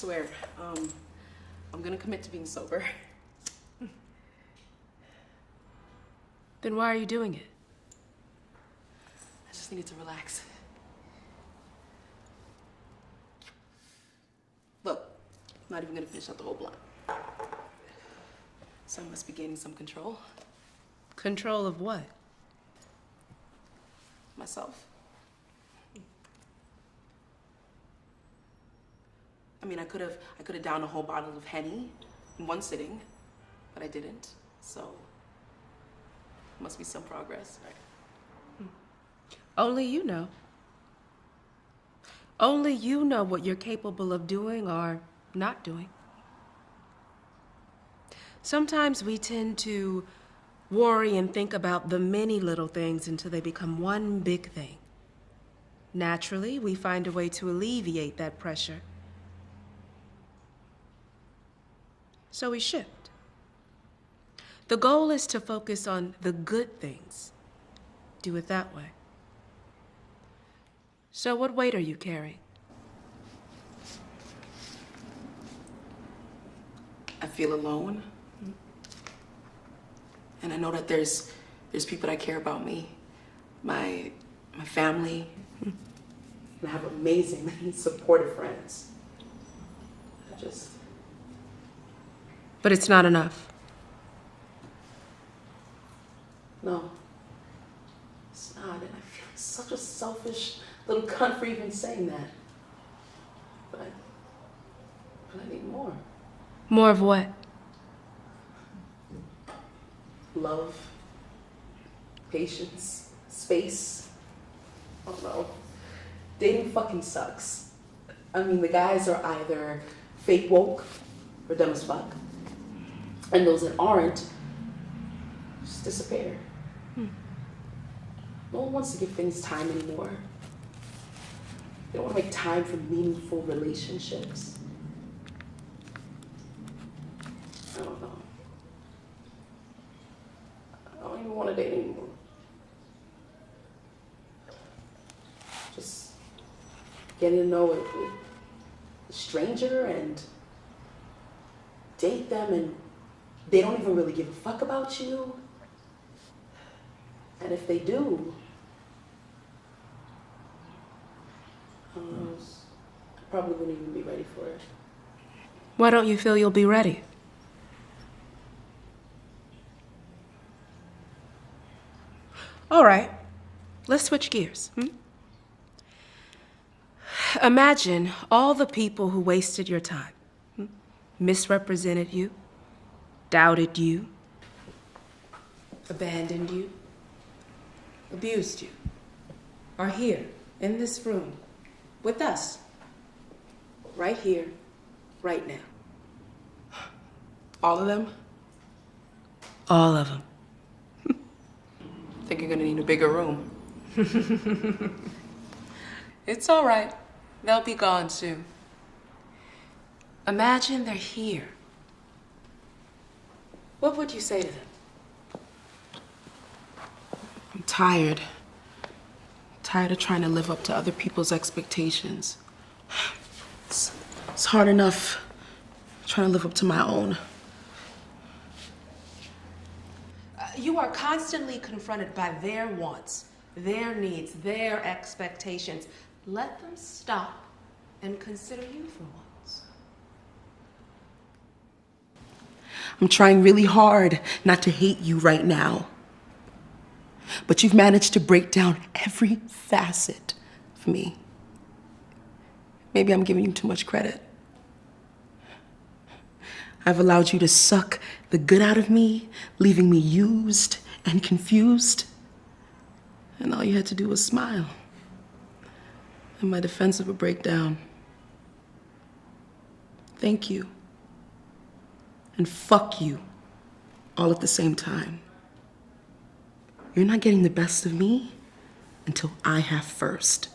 swear, I'm gonna commit to being sober. Then why are you doing it? I just needed to relax. Look, I'm not even gonna finish out the whole blunt. So I must be gaining some control. Control of what? Myself. I mean, I could have downed a whole bottle of Henny in one sitting, but I didn't. So, must be some progress, right? Only you know. Only you know what you're capable of doing or not doing. Sometimes we tend to worry and think about the many little things until they become one big thing. Naturally, we find a way to alleviate that pressure. So we shift. The goal is to focus on the good things. Do it that way. So what weight are you carrying? I feel alone. And I know that there's people that care about me. My family. And I have amazing, supportive friends. But it's not enough. No. It's not, and I feel such a selfish little cunt for even saying that. But I need more. More of what? Love, patience, space. I don't know. Dating fucking sucks. I mean, the guys are either fake woke or dumb as fuck. And those that aren't just disappear. No one wants to give things time anymore. They don't want to make time for meaningful relationships. I don't know. I don't even want to date anymore. Just getting to know a stranger and date them, and they don't even really give a fuck about you. And if they do, I don't know, I probably wouldn't even be ready for it. Why don't you feel you'll be ready? All right, let's switch gears. Imagine all the people who wasted your time, misrepresented you, doubted you, abandoned you, abused you, are here in this room with us, right here, right now. All of them? All of them. I think you're gonna need a bigger room. It's all right. They'll be gone soon. Imagine they're here. What would you say to them? I'm tired. Tired of trying to live up to other people's expectations. It's hard enough trying to live up to my own. You are constantly confronted by their wants, their needs, their expectations. Let them stop and consider you for once. I'm trying really hard not to hate you right now. But you've managed to break down every facet of me. Maybe I'm giving you too much credit. I've allowed you to suck the good out of me, leaving me used and confused. And all you had to do was smile. And my defenses would break down. Thank you. And fuck you, all at the same time. You're not getting the best of me until I have first.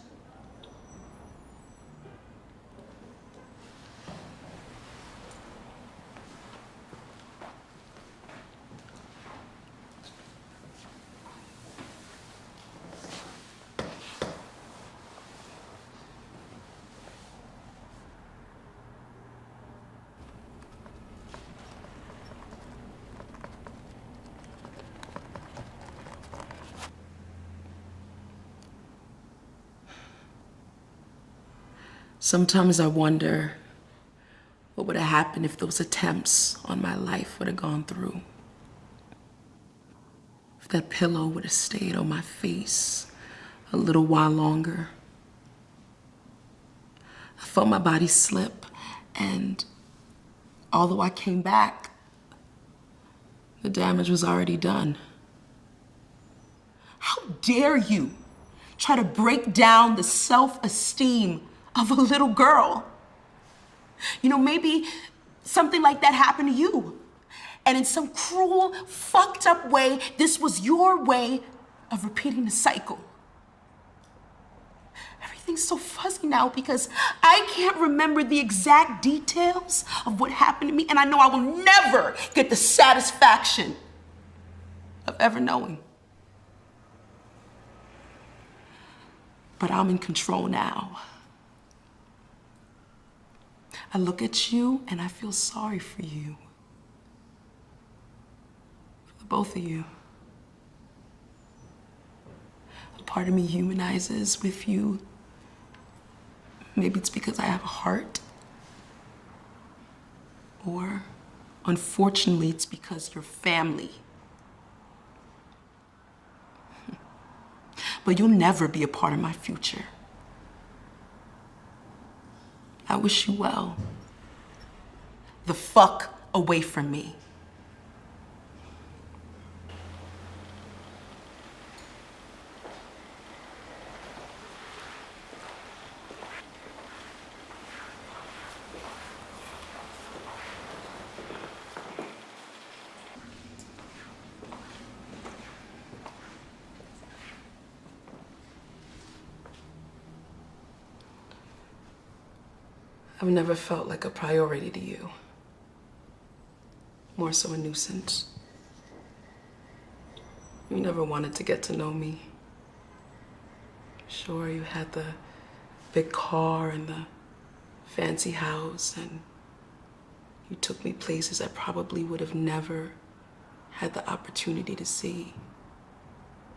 Sometimes I wonder what would have happened if those attempts on my life would have gone through. If that pillow would have stayed on my face a little while longer. I felt my body slip, and although I came back, the damage was already done. How dare you try to break down the self-esteem of a little girl? You know, maybe something like that happened to you. And in some cruel, fucked up way, this was your way of repeating the cycle. Everything's so fuzzy now because I can't remember the exact details of what happened to me, and I know I will never get the satisfaction of ever knowing. But I'm in control now. I look at you and I feel sorry for you. For the both of you. A part of me humanizes with you. Maybe it's because I have a heart. Or, unfortunately, it's because you're family. But you'll never be a part of my future. I wish you well. The fuck away from me. I've never felt like a priority to you. More so a nuisance. You never wanted to get to know me. Sure, you had the big car and the fancy house, and you took me places I probably would have never had the opportunity to see.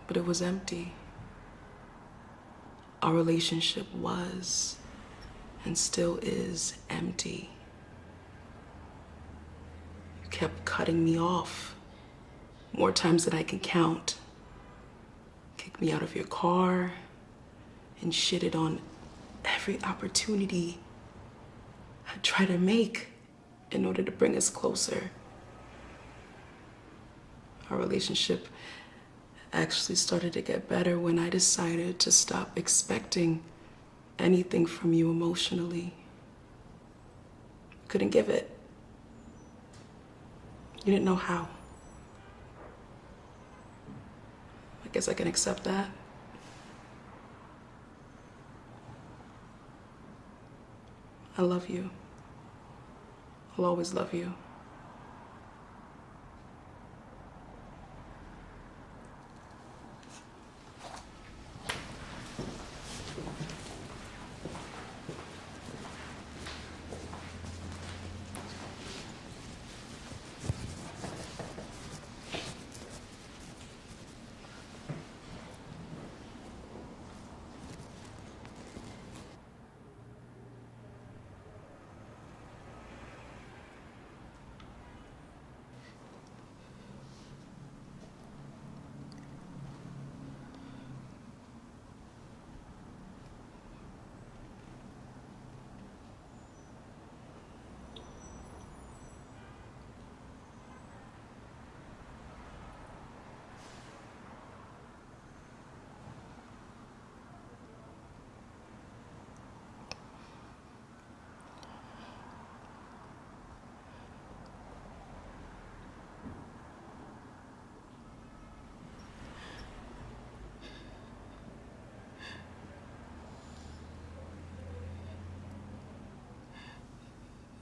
But it was empty. Our relationship was and still is empty. You kept cutting me off more times than I can count. Kicked me out of your car and shitted on every opportunity I tried to make in order to bring us closer. Our relationship actually started to get better when I decided to stop expecting anything from you emotionally. Couldn't give it. You didn't know how. I guess I can accept that. I love you. I'll always love you.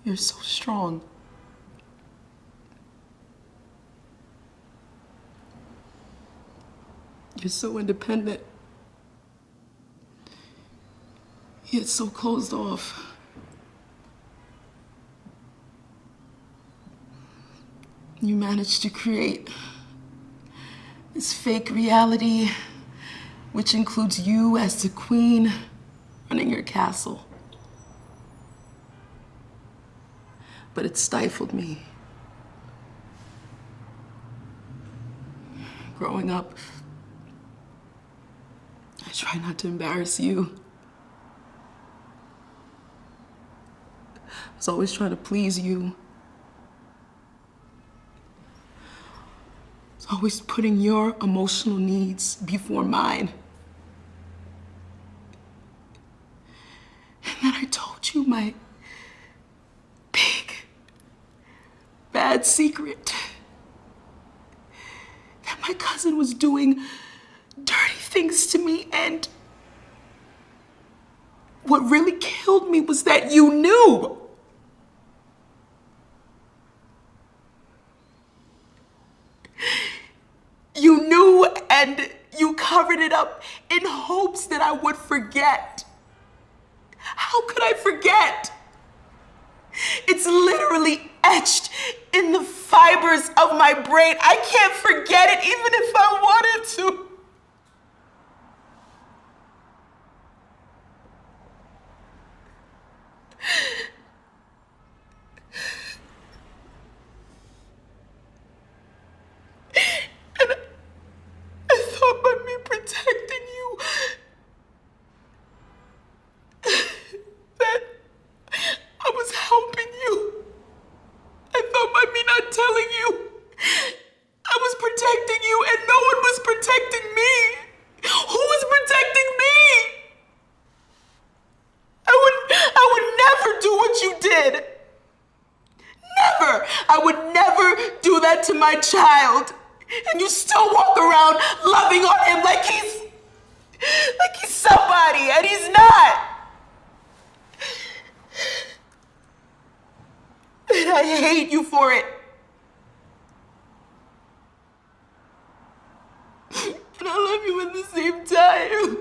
You're so strong. You're so independent. Yet so closed off. You managed to create this fake reality, which includes you as the queen running your castle. but it stifled me. Growing up, I try not to embarrass you. I was always trying to please you. I was always putting your emotional needs before mine. And then I told you my big, bad secret. That my cousin was doing dirty things to me, and what really killed me was that you knew. You knew, and you covered it up in hopes that I would forget. How could I forget? It's literally etched in the fibers of my brain. I can't forget it even if I wanted to. And I thought by me protecting you that I was helping you. I thought by me not telling you I was protecting you, and no one was protecting me. Who was protecting me? I would never do what you did. Never. I would never do that to my child. And you still walk around loving on him like he's somebody, and he's not. And I hate you for it. And I love you at the same time.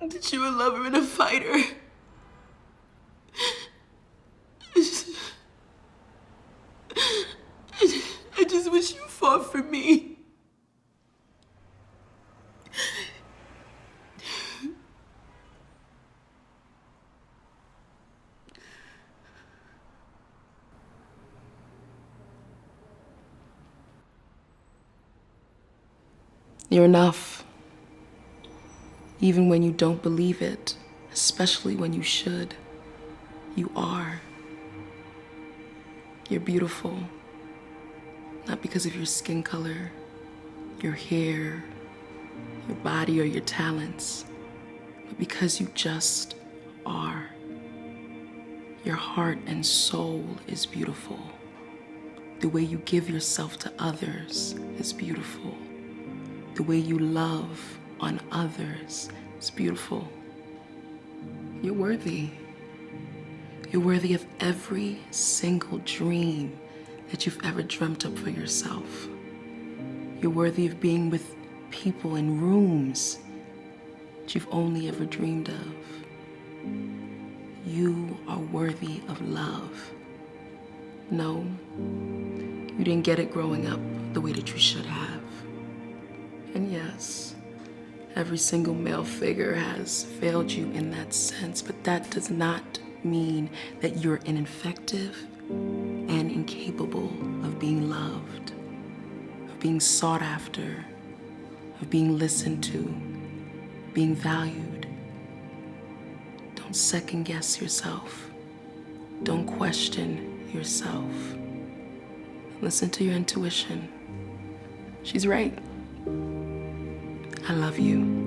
That you're a lover and a fighter. I just wish you fought for me. You're enough. Even when you don't believe it, especially when you should, you are. You're beautiful, not because of your skin color, your hair, your body, or your talents, but because you just are. Your heart and soul is beautiful. The way you give yourself to others is beautiful. The way you love on others is beautiful. You're worthy. You're worthy of every single dream that you've ever dreamt up for yourself. You're worthy of being with people in rooms that you've only ever dreamed of. You are worthy of love. No, you didn't get it growing up the way that you should have. And yes, every single male figure has failed you in that sense, but that does not mean that you're ineffective and incapable of being loved, of being sought after, of being listened to, being valued. Don't second guess yourself. Don't question yourself. Listen to your intuition. She's right. I love you.